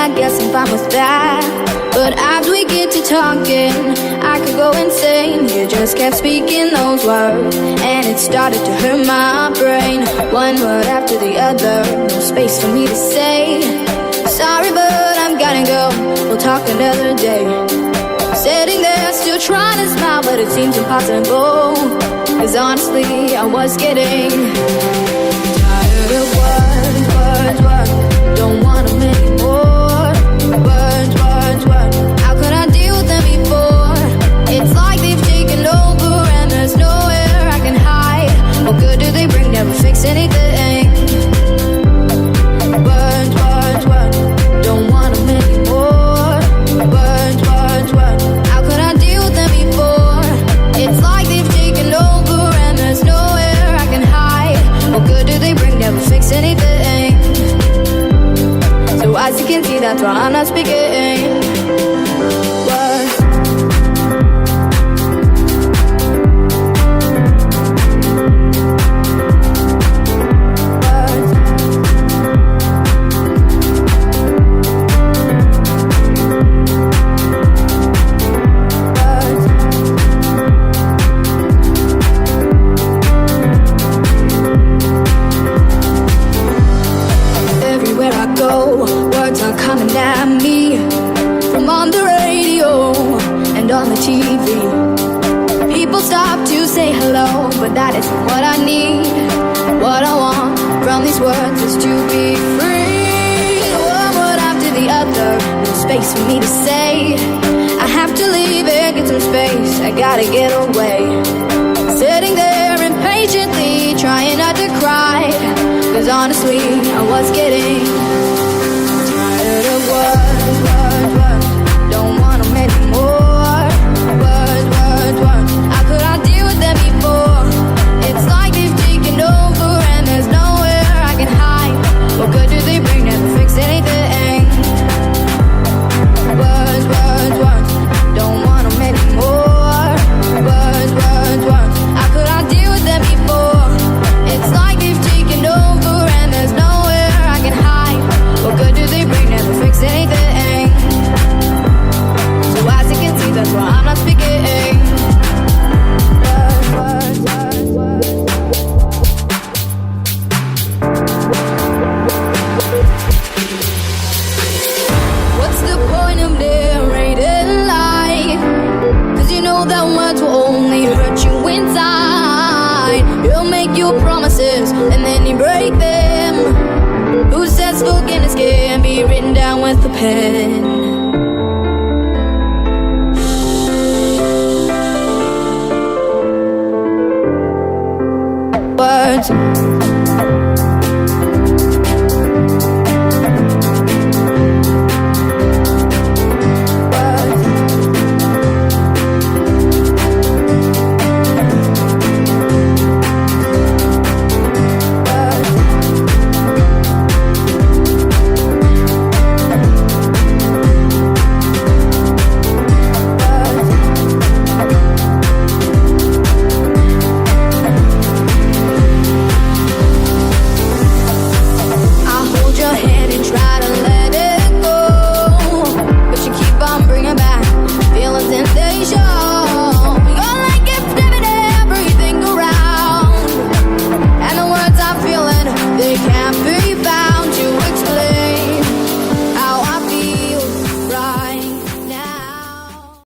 I guess I'm fine with that. But as we get to talking, I could go insane. You just kept speaking those words, and it started to hurt my brain. One word after the other, no space for me to say sorry, but I'm gonna go, we'll talk another day. Sitting there still trying to smile, but it seems impossible. Cause honestly, I was getting tired of words. Don't want them anymore. Words. How could I deal with them before? It's like they've taken over and there's nowhere I can hide. What good do they bring? Never fix anything. Words. Don't want them anymore. Words. How could I deal with them before? It's like they've taken over and there's nowhere I can hide. What good do they bring? Never fix anything. So as you can see, that's why I'm not speaking. But that isn't what I need. What I want from these words is to be free. One word after the other, no space for me to say. I have to leave and get some space, I gotta get away. Sitting there impatiently, trying not to cry. Cause honestly, I was getting tired of words. Don't want them anymore. Words. How could I deal with them before? It's like they've taken over and there's nowhere I can hide. What good do they bring? Never fix anything. Words. Don't want them anymore. Words. How could I deal with them before? It's like they've taken over and there's nowhere I can hide. What good do they bring? Never fix anything. So as you can see, that's why I'm not speaking. What's the point of narrating life? Cause you know that words will only hurt you inside. You'll make your promises and then you break them. Who says forgiveness can be written down with a pen? Words.